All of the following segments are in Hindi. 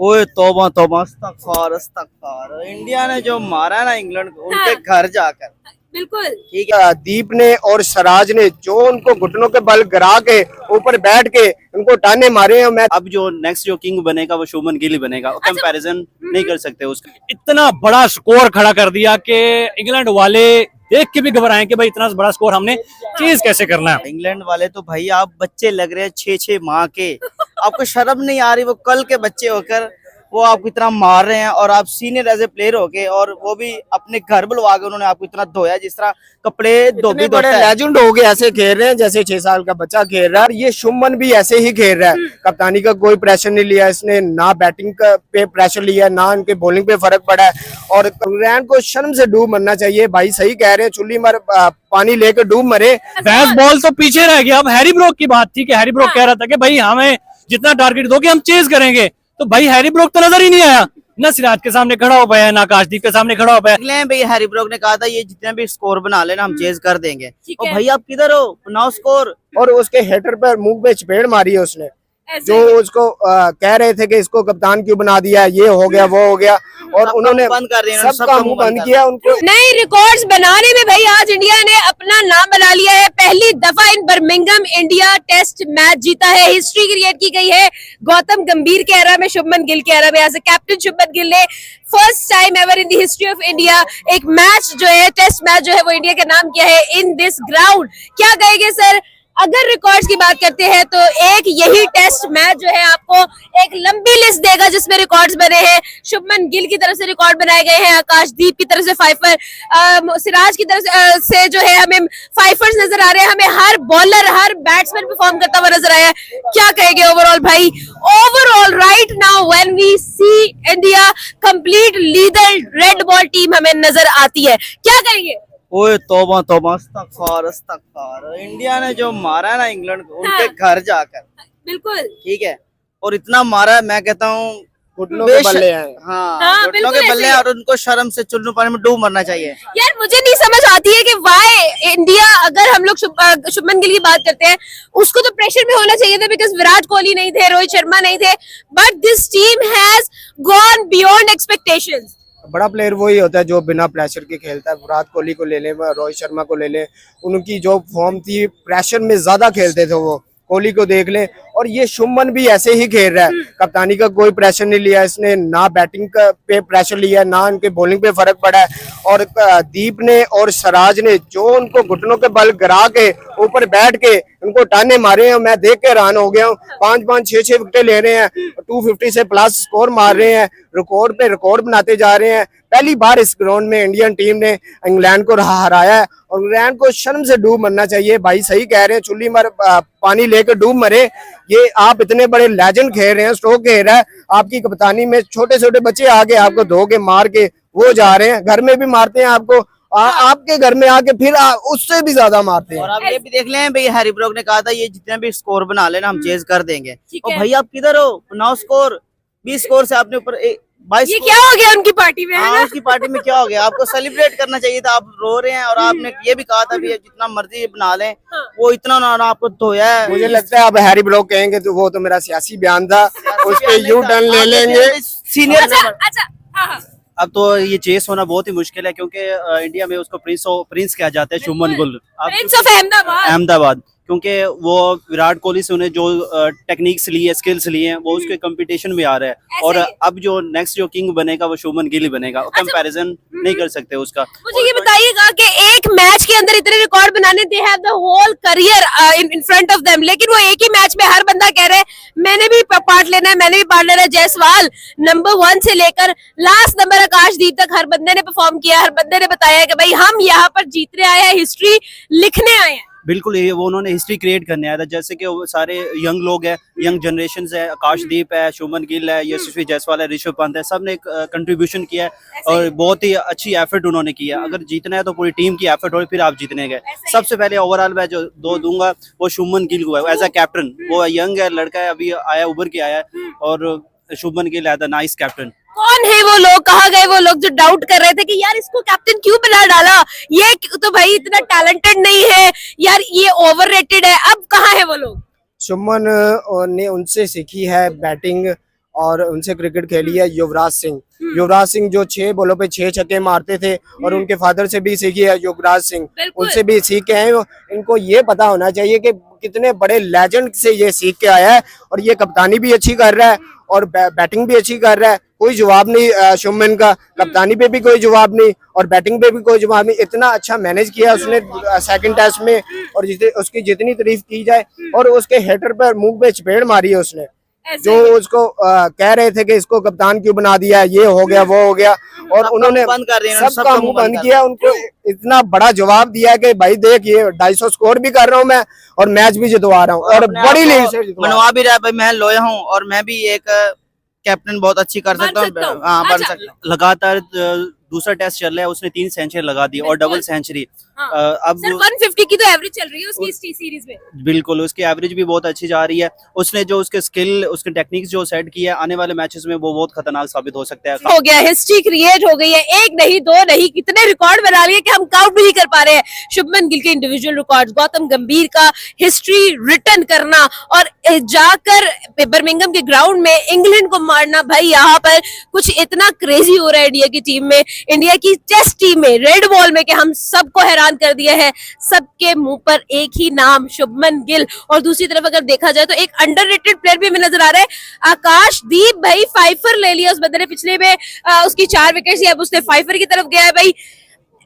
ओए तौबा तौबा अस्तगफार अस्तगफार। इंडिया ने जो मारा है ना इंग्लैंड को, उनके हाँ। घर जाकर। बिल्कुल। ठीक है। दीप ने और सराज ने जो उनको घुटनों के बल गिरा के ऊपर बैठ के उनको टाने मारे हैं। मैं अब जो नेक्स्ट जो किंग बनेगा वो शुभमन गिल ही बनेगा, कंपैरिजन नहीं कर सकते उसका। इतना बड़ा स्कोर खड़ा कर दिया कि इंग्लैंड वाले देख के भी घबराए कि भाई इतना बड़ा स्कोर हमने चेज कैसे करना है। इंग्लैंड वाले तो भाई आप बच्चे लग रहे हैं 6-6 माह के, आपको शर्म नहीं आ रही? वो कल के बच्चे होकर वो आपको इतना मार रहे हैं, और आप सीनियर एज ए प्लेयर होके, और वो भी अपने घर बुलवा के उन्होंने आपको इतना धोया जिस तरह कपड़े धोबी बड़े धोता है। लेजेंड हो गए, ऐसे खेल रहे हैं जैसे 6 साल का बच्चा खेल रहा है। और ये शुभमन भी ऐसे ही खेल रहा है। कप्तानी का कोई प्रेशर नहीं लिया इसने, ना बैटिंग का पे प्रेशर लिया, ना उनके बॉलिंग पे फर्क पड़ा है। और इंग्लैंड को शर्म से डूब मरना चाहिए। भाई सही कह रहे हैं, चुल्ली मर पानी लेकर डूब मरे। बैस बॉल तो पीछे रह गया। अब हैरी ब्रोक की बात थी कि हैरी ब्रोक कह रहा था कि भाई हमें जितना टारगेट दोगे हम चेज करेंगे, तो भाई हैरी ब्रोक तो नजर ही नहीं आया। ना सिराज के सामने खड़ा हो पाया, ना आकाशदीप के सामने खड़ा हो पाया। निकले भाई, हैरी ब्रोक ने कहा था ये जितने भी स्कोर बना लेना हम चेज कर देंगे। ठीक और है। भाई आप किधर हो, बनाओ स्कोर। और उसके हेटर पर मुंह पे चपेड़ मारी है उसने, ऐसे जो ही। उसको कह रहे थे कि इसको कप्तान क्यों बना दिया, ये हो गया वो हो गया। और सबका उन्होंने मुंह बंद कर दिया, सबका मुंह बंद कर किया। उनको नए रिकॉर्ड्स बनाने में भाई आज इंडिया ने अपना नाम बना लिया है। पहली दफा इन बर्मिंघम इंडिया टेस्ट मैच जीता है। हिस्ट्री क्रिएट की गई है गौतम गंभीर के एरा में, शुभमन गिल के एरा में। As a captain Shubman Gill ने first time ever in the history of India एक मैच जो है, टेस्ट मैच जो है वो इंडिया का नाम किया है इन दिस ग्राउंड। क्या कहेंगे सर, अगर रिकॉर्ड्स की बात करते हैं तो एक यही टेस्ट मैच जो है आपको एक लंबी लिस्ट देगा जिसमें रिकॉर्ड्स बने हैं। शुभमन गिल की तरफ से रिकॉर्ड बनाए गए हैं, आकाशदीप की तरफ से फाइफर, सिराज की तरफ से जो है हमें फाइफर्स नजर आ रहे हैं। हमें हर बॉलर हर बैट्समैन परफॉर्म करता हुआ नजर आया है। क्या कहेंगे ओवरऑल भाई? Overall right now when we see India complete leader red ball team हमें नजर आती है, क्या कहेंगे? ओए तौबा तौबा अस्तगफार अस्तगफार। इंडिया ने जो मारा है ना इंग्लैंड को, उनके घर जाकर। बिल्कुल। ठीक है। और इतना मारा है, मैं कहता हूँ घुटनों के बल्ले हैं। हाँ, घुटनों बिल्कुल के बल्ले हैं, ऐसे। और उनको शर्म से चुल्लू पानी में डूब मरना चाहिए। यार मुझे नहीं समझ आती है कि वाई इंडिया, अगर हम लोग शुभमन गिल की बात करते हैं, उसको तो प्रेशर में होना चाहिए था बिकॉज विराट कोहली नहीं थे, रोहित शर्मा नहीं थे, but this team has gone beyond expectations. बड़ा प्लेयर वही होता है जो बिना प्रेशर के खेलता है। विराट कोहली को ले लें, रोहित शर्मा को ले लें, उनकी जो फॉर्म थी प्रेशर में ज्यादा खेलते थे वो। कोहली को देख लें। और ये शुभमन भी ऐसे ही खेल रहा है। कप्तानी का कोई प्रेशर नहीं लिया इसने, ना बैटिंग का पे प्रेशर लिया, ना उनके बॉलिंग पे फर्क पड़ा है। और दीप ने और सराज ने जो उनको घुटनों के बल गिरा के ऊपर बैठ के उनको टाने मारे हैं। मैं देख के हैरान हो गया हूँ। 5-5 6-6 विकेटें ले रहे हैं, 250 से प्लस स्कोर मार रहे हैं, रिकॉर्ड पे रिकॉर्ड बनाते जा रहे हैं। पहली बार इस ग्राउंड में इंडियन टीम ने इंग्लैंड को हराया है, और इंग्लैंड को शर्म से डूब मरना चाहिए। भाई सही कह रहे हैं, चुल्ली मर पानी लेकर डूब मरे। ये आप इतने बड़े लेजेंड खेल रहे हैं, स्ट्रोक खेल रहा है आपकी कप्तानी में, छोटे छोटे बच्चे आके आपको धो के मार के वो जा रहे हैं। घर में भी मारते हैं आपको, आपके घर में आके फिर उससे भी ज्यादा मारते हैं। और आप ये भी देख लें भाई, हैरी ब्रोक ने कहा था ये जितने भी स्कोर बना लेना हम चेज कर देंगे। ठीक और है। भाई आप किधर हो, बनाओ स्कोर। 20 स्कोर से आपने ऊपर 22 ये क्या हो गया उनकी पार्टी में, है हाँ, ना? उसकी पार्टी में क्या हो गया? आपको सेलिब्रेट करना चाहिए था, आप रो रहे हैं। और आपने ये भी कहा था भी जितना मर्जी बना लें, वो इतना उन्होंने आपको धोया है। मुझे लगता है अब हैरी ब्रोक कहेंगे तो वो तो मेरा सियासी बयान था, उस पे यू टर्न ले लेंगे। सीनियर अच्छा अच्छा, हाँ हाँ। अब तो ये चेस होना बहुत ही मुश्किल है, क्योंकि इंडिया में उसको प्रिंस कहा जाता है, शुभमन गिल। अब प्रिंस ऑफ अहमदाबाद। अहमदाबाद, क्योंकि वो विराट कोहली से उन्हें जो टेक्निक्स ली है, स्किल्स ली हैं, वो उसके कंपटीशन में आ रहा है। ऐसे और ही। अब जो नेक्स्ट जो किंग बनेगा वो शुभमन गिल ही बनेगा, कंपैरिजन नहीं कर सकते उसका। मुझे ये बताइएगा कि एक मैच के अंदर इतने रिकॉर्ड बनाने, they have the whole career in front of them, लेकिन वो एक ही मैच में हर बंदा कह रहा है मैंने भी पार्ट लेना है, मैंने भी पार्ट लेना है। जायसवाल नंबर 1 से लेकर लास्ट नंबर आकाशदीप तक हर बंदे ने परफॉर्म किया, हर बंदे ने बताया कि भाई हम यहाँ पर जीतने आए हैं, हिस्ट्री लिखने आए हैं। बिल्कुल, ये वो उन्होंने हिस्ट्री क्रिएट करने आया था। जैसे कि वो सारे यंग लोग हैं, यंग जनरेशन है, आकाशदीप है, शुभमन गिल है, यशस्वी जायसवाल है, ऋषभ पंत है, सब ने कंट्रीब्यूशन किया है और बहुत ही अच्छी एफर्ट उन्होंने किया। अगर जीतना है तो पूरी टीम की एफर्ट हो, फिर आप जीतने गए। सबसे पहले ओवरऑल मैं जो दो दूंगा वो शुभमन गिल को है एज अ कैप्टन। वो यंग है, लड़का है, अभी आया, उभर के आया है, और Shubman Gill as a nice captain. कौन है वो लोग, कहाँ गए वो लोग जो डाउट कर रहे थे कि यार इसको कैप्टन क्यों बना डाला, ये तो भाई इतना टैलेंटेड नहीं है यार, ये ओवररेटेड है। अब कहाँ है वो लोग? शुभमन ने उनसे सीखी है बैटिंग, और उनसे क्रिकेट खेली है युवराज सिंह। युवराज सिंह जो 6 बॉलों पे 6 छक्के मारते थे और उनके फादर से भी सीखी है युवराज सिंह, बिल्कुल। उनसे भी सीख के आए हो। इनको ये पता होना चाहिए कि कितने बड़े लेजेंड से ये सीख के आया है और ये कप्तानी भी अच्छी कर रहा है और बैटिंग भी अच्छी कर रहा है। कोई जवाब नहीं शुभमन का, कप्तानी पे भी कोई जवाब नहीं और बैटिंग पे भी कोई जवाब नहीं। इतना अच्छा मैनेज किया उसने सेकंड टेस्ट में और उसकी जितनी तारीफ की जाए। और उसके हेटर पर मुंह पे चपेड़ मारी है उसने, ऐसे जो उसको कह रहे थे कि इसको कप्तान क्यों बना दिया, ये हो गया वो हो गया, और उन्होंने बंद कर दिया, सबका मुंह बंद किया। उनको इतना बड़ा जवाब दिया कि भाई देख ये 250 स्कोर भी कर रहा हूँ मैं और मैच भी जितवा रहा हूँ और अपने बड़ी आप लीड को से जितवा रहा हूँ। मनवा भी रहा है भाई, मैं लोया हूँ और मैं भी एक कैप्टन बहुत अच्छी कर बन सकता सकता हूँ। हूँ। हाँ बन अच्छा। सकता हूँ। लगातार दूसरा टेस्ट चल रहा है, उसने 3 सेंचुरी लगा दी और डबल सेंचुरी। हाँ। अब सर 150 की तो एवरेज चल रही है उसकी इस सीरीज में। बिल्कुल उसकी एवरेज भी बहुत अच्छी जा रही है। उसने जो उसके स्किल, उसके टेक्निक्स जो सेट की है, आने वाले मैचेस में वो बहुत खतरनाक साबित हो सकता है। हो गया, हिस्ट्री क्रिएट हो गई है, 1 नहीं 2 नहीं, कितने रिकॉर्ड बना लिए कि हम काउंट नहीं कर पा रहे हैं। शुभमन गिल के इंडिविजुअल रिकॉर्ड, गौतम गंभीर का हिस्ट्री रिटर्न करना और जाकर बर्मिंघम के ग्राउंड में इंग्लैंड को मारना। भाई यहाँ पर कुछ इतना क्रेजी हो रहा है इंडिया की टीम में, इंडिया की टेस्ट टीम में, रेड बॉल में, कि हम सबको हैरान कर दिया है। सबके मुंह पर एक ही नाम, शुभमन गिल। और दूसरी तरफ अगर देखा जाए तो एक अंडररेटेड प्लेयर भी हमें नजर आ रहा है, आकाशदीप। भाई फाइफर ले लिया उस बंदे ने पिछले में, उसकी 4 विकेट, अब उसने फाइफर की तरफ गया है। भाई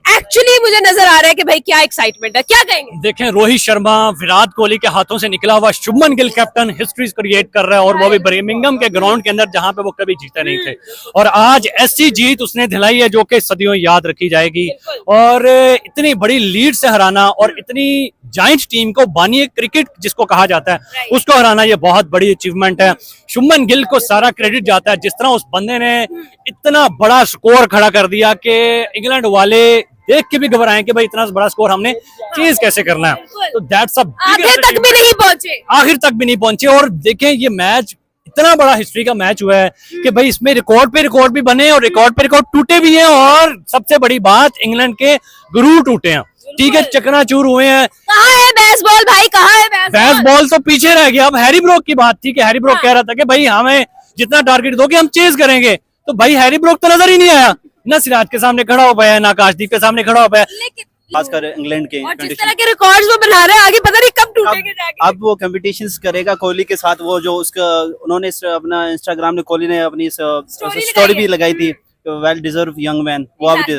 एक्चुअली मुझे नजर आ रहा है कि भाई क्या एक्साइटमेंट है, क्या कहेंगे? देखें, रोहित शर्मा, विराट कोहली के हाथों से निकला हुआ Shubman Gill captain history create कर रहा है और वो भी बर्मिंघम के ग्राउंड के अंदर जहां पे वो कभी जीते नहीं थे। और आज ऐसी जीत उसने दिलाई है जो कि सदियों याद रखी जाएगी। और इतनी बड़ी लीड से हराना और इतनी जायंट टीम को, बानी क्रिकेट जिसको कहा जाता है, उसको हराना, ये बहुत बड़ी अचीवमेंट है। शुभमन गिल को सारा क्रेडिट जाता है, जिस तरह उस बंदे ने इतना बड़ा स्कोर खड़ा कर दिया कि इंग्लैंड वाले देख के भी घबराए कि भाई इतना बड़ा स्कोर हमने चेज कैसे करना है। तो दैट्स अ आगे तक भी नहीं पहुंचे, आखिर तक भी नहीं पहुंचे। और देखें, ये मैच इतना बड़ा हिस्ट्री का मैच हुआ है कि भाई इसमें रिकॉर्ड पे रिकॉर्ड भी बने और रिकॉर्ड पे रिकॉर्ड टूटे भी हैं। और सबसे बड़ी बात, इंग्लैंड के गुरूर टूटे हैं, ठीक है, चकनाचूर हुए हैं। कहाँ है बेसबॉल भाई, कहाँ है बेसबॉल? बॉल तो पीछे रह गया। अब हैरी ब्रोक की बात थी कि हैरी ब्रोक कह रहा था कि भाई हमें जितना टारगेट दोगे हम चेज करेंगे, तो भाई हैरी ब्रोक तो नजर ही नहीं आया, ना सिराज के सामने खड़ा हो पाया, ना आकाशदीप के सामने खड़ा हो पाया। लेकिन खासकर इंग्लैंड के और जिस condition। तरह के रिकॉर्ड्स वो बना रहे हैं, आगे पता नहीं कब टूटेंगे जाके। अब वो कॉम्पिटिशंस करेगा कोहली के साथ। वो जो उसका उन्होंने अपना इंस्टाग्राम में, कोहली ने अपनी स्टोरी भी लगाई थी, वेल डिजर्व यंग मैन। वो अब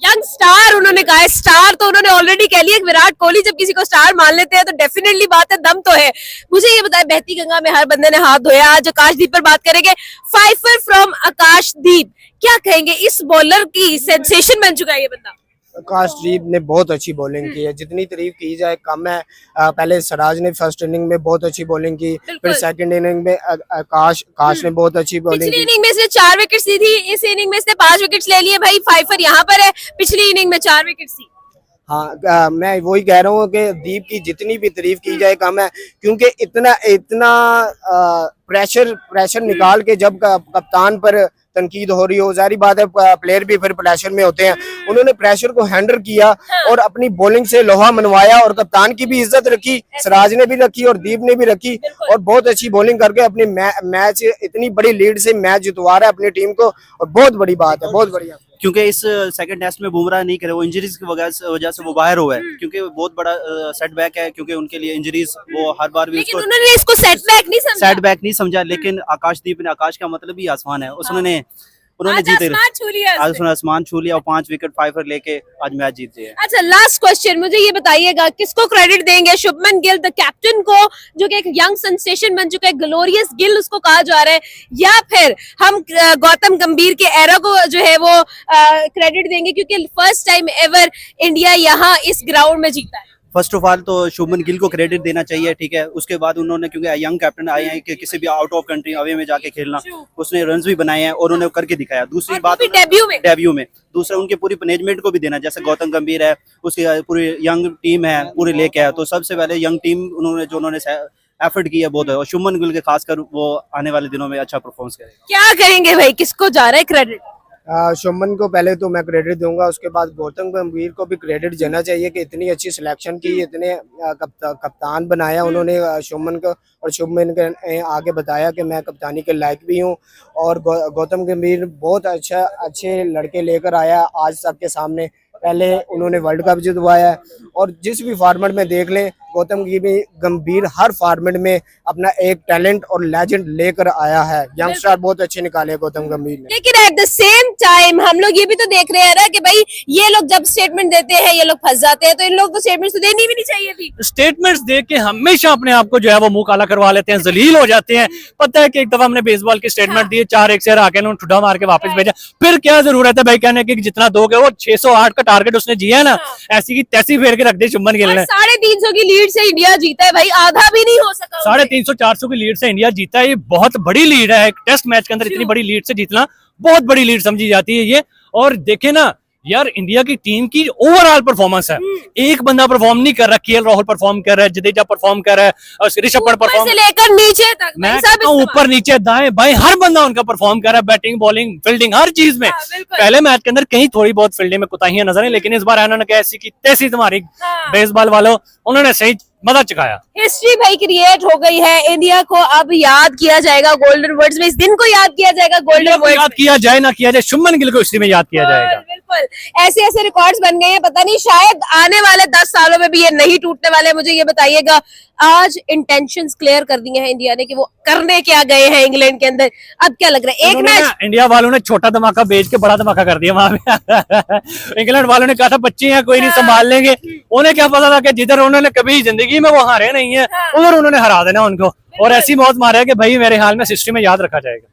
यंग स्टार उन्होंने कहा है, स्टार तो उन्होंने ऑलरेडी कह लिया। विराट कोहली जब किसी को स्टार मान लेते हैं तो डेफिनेटली बात है, दम तो है। मुझे ये बताया, बहती गंगा में हर बंदे ने हाथ धोया, आज आकाशदीप पर बात करेंगे। फाइफर फ्रॉम आकाशदीप, क्या कहेंगे? इस बॉलर की सेंसेशन बन चुका है ये बंदा। आकाशदीप ने बहुत अच्छी बॉलिंग की है, जितनी तारीफ की जाए कम है। पहले सिराज ने फर्स्ट इनिंग में बहुत अच्छी बॉलिंग की, फिर सेकंड इनिंग में आकाश ने बहुत अच्छी बॉलिंग पिछली की। इनिंग में इसने 4 विकेट्स ली थी, इस इनिंग में इसने 5 विकेट्स ले लिए। भाई फाइफर यहाँ पर है, पिछली इनिंग में 4 विकेट्स थी। हाँ, मैं वही कह रहा हूँ कि दीप की जितनी भी तारीफ की जाए कम है, क्योंकि इतना प्रेशर निकाल के जब कप्तान पर तनकीद हो रही हो, जारी बात है प्लेयर भी फिर प्रेशर में होते हैं। उन्होंने प्रेशर को हैंडल किया और अपनी बॉलिंग से लोहा मनवाया और कप्तान की भी इज्जत रखी, सिराज ने भी रखी और दीप ने भी रखी। और बहुत अच्छी बॉलिंग करके अपनी मैच इतनी बड़ी लीड से मैच जितवा रहा है अपनी टीम को, और बहुत बड़ी बात है, बहुत बढ़िया। क्योंकि इस सेकंड टेस्ट में बुमराह नहीं करे, वो इंजरीज की वजह से वो बाहर हुआ है, क्योंकि बहुत बड़ा सेटबैक है, क्योंकि उनके लिए इंजरीज वो हर बार भी लेकिन उसको उन्होंने इसको सेटबैक नहीं समझा। सेटबैक नहीं समझा। लेकिन आकाशदीप ने, आकाश का मतलब ही आसमान है, उन्होंने आज जीते, आसमान छू लिया आज उसने। उसने आसमान छू लिया और 5 विकेट फाइफर लेके आज मैच जीत गए। अच्छा, लास्ट क्वेश्चन, मुझे ये बताइएगा, किसको क्रेडिट देंगे? शुभमन गिल द कैप्टन को, जो कि एक यंग सेंसेशन बन चुका है, ग्लोरियस गिल उसको कहा जा रहा है, या फिर हम गौतम गंभीर के एरा को जो है वो क्रेडिट देंगे, क्योंकि फर्स्ट टाइम एवर इंडिया यहाँ इस ग्राउंड में जीता है? फर्स्ट ऑफ ऑल तो शुभमन गिल को क्रेडिट देना चाहिए, ठीक है। उसके बाद उन्होंने, क्योंकि यंग कैप्टन आए हैं कि किसी भी आउट ऑफ कंट्री अवे में जाके खेलना, उसने रन्स भी बनाए हैं और उन्होंने करके दिखाया। दूसरी और बात, वो भी डेब्यू में। दूसरा उनके पूरी मैनेजमेंट को भी देना, जैसे गौतम गंभीर है, उसकी पूरी यंग टीम है, पूरी लेके है। तो सबसे पहले यंग टीम उन्होंने एफर्ट किया बहुत है, और शुभमन गिल के खासकर वो आने वाले दिनों में अच्छा परफॉर्मेंस करेगा। क्या कहेंगे भाई, किसको जा रहा है क्रेडिट? शुभमन को पहले तो मैं क्रेडिट दूंगा, उसके बाद गौतम गंभीर को भी क्रेडिट देना चाहिए कि इतनी अच्छी सिलेक्शन की, इतने कप्तान बनाया उन्होंने शुभमन को, और शुभमन के आगे बताया कि मैं कप्तानी के लायक भी हूं। और गौतम गंभीर बहुत अच्छे लड़के लेकर आया आज सबके सामने। पहले उन्होंने वर्ल्ड कप जितवाया है, और जिस भी फॉर्मेट में देख लें गौतम गंभीर हर फॉर्मेट में अपना एक टैलेंट और लेजेंड लेकर आया है। यंगस्टर बहुत अच्छे निकाले गौतम गंभीर ने। लेकिन एट द सेम टाइम हम लोग ये भी तो देख रहे हैं ना कि भाई ये लोग जब स्टेटमेंट देते हैं ये लोग फंस जाते हैं, तो इन लोग को स्टेटमेंट तो देनी भी नहीं चाहिए थी। स्टेटमेंट्स देख के हमेशा अपने आप को जो है वो मुंह काला करवा लेते हैं, जलील हो जाते हैं। पता है कि एक दफा हमने बेसबॉल की स्टेटमेंट दी, 4-1 से आके उन्होंने ठुड्डा मार के वापस भेजा। फिर क्या जरूरत है भाई कहने की जितना दोगे, वो 608 का टारगेट उसने जिया है ना, ऐसी की तैसी फेर के रख दी शुभमन गिल ने। 350 की लीड से इंडिया जीता है भाई, आधा भी नहीं हो सका। 350-400 की लीड से इंडिया जीता है, ये बहुत बड़ी लीड है। एक टेस्ट मैच के अंदर इतनी बड़ी लीड से जीतना बहुत बड़ी लीड समझी जाती है ये। और देखे ना यार, इंडिया की टीम की ओवरऑल परफॉर्मेंस है, एक बंदा परफॉर्म नहीं कर रहा। केएल राहुल परफॉर्म कर रहा है, जडेजा परफॉर्म कर रहा है, और ऋषभ पंत परफॉर्म से लेकर नीचे तक, मैं ऊपर नीचे दाएं बाएं हर बंदा उनका परफॉर्म कर रहा है, बैटिंग बॉलिंग फील्डिंग हर चीज में। पहले मैच के अंदर कहीं थोड़ी बहुत फील्डिंग में कोताहियां नजर आई, लेकिन इस बार उन्होंने कहा ऐसी की तैसी तुम्हारी बेसबॉल वालों, उन्होंने सही मजा चुकाया। हिस्ट्री भाई क्रिएट हो गई है, इंडिया को अब याद किया जाएगा गोल्डन वर्ड्स में, इस दिन को याद किया जाएगा गोल्डन वर्ड्स याद किया जाए ना किया जाए, शुभमन गिल को हिस्ट्री में याद किया जाएगा। बिल्कुल ऐसे ऐसे रिकॉर्ड्स बन गए हैं, पता नहीं शायद आने वाले 10 सालों में भी ये नहीं टूटने वाले। मुझे ये बताइएगा, आज इंटेंशंस क्लियर कर दिए हैं इंडिया ने कि वो करने क्या गए हैं इंग्लैंड के अंदर। अब क्या लग रहा है, एक मैच इंडिया वालों ने छोटा धमाका बेच के बड़ा धमाका कर दिया वहां पे। इंग्लैंड वालों ने कहा था बच्चे हैं कोई नहीं संभाल लेंगे, उन्हें क्या पता था कि जिधर उन्होंने कभी जिंदगी में वो हारे नहीं है उधर उन्होंने हरा देना उनको, और ऐसी मौत मारे कि भाई मेरे हाल में हिस्ट्री में याद रखा जाएगा।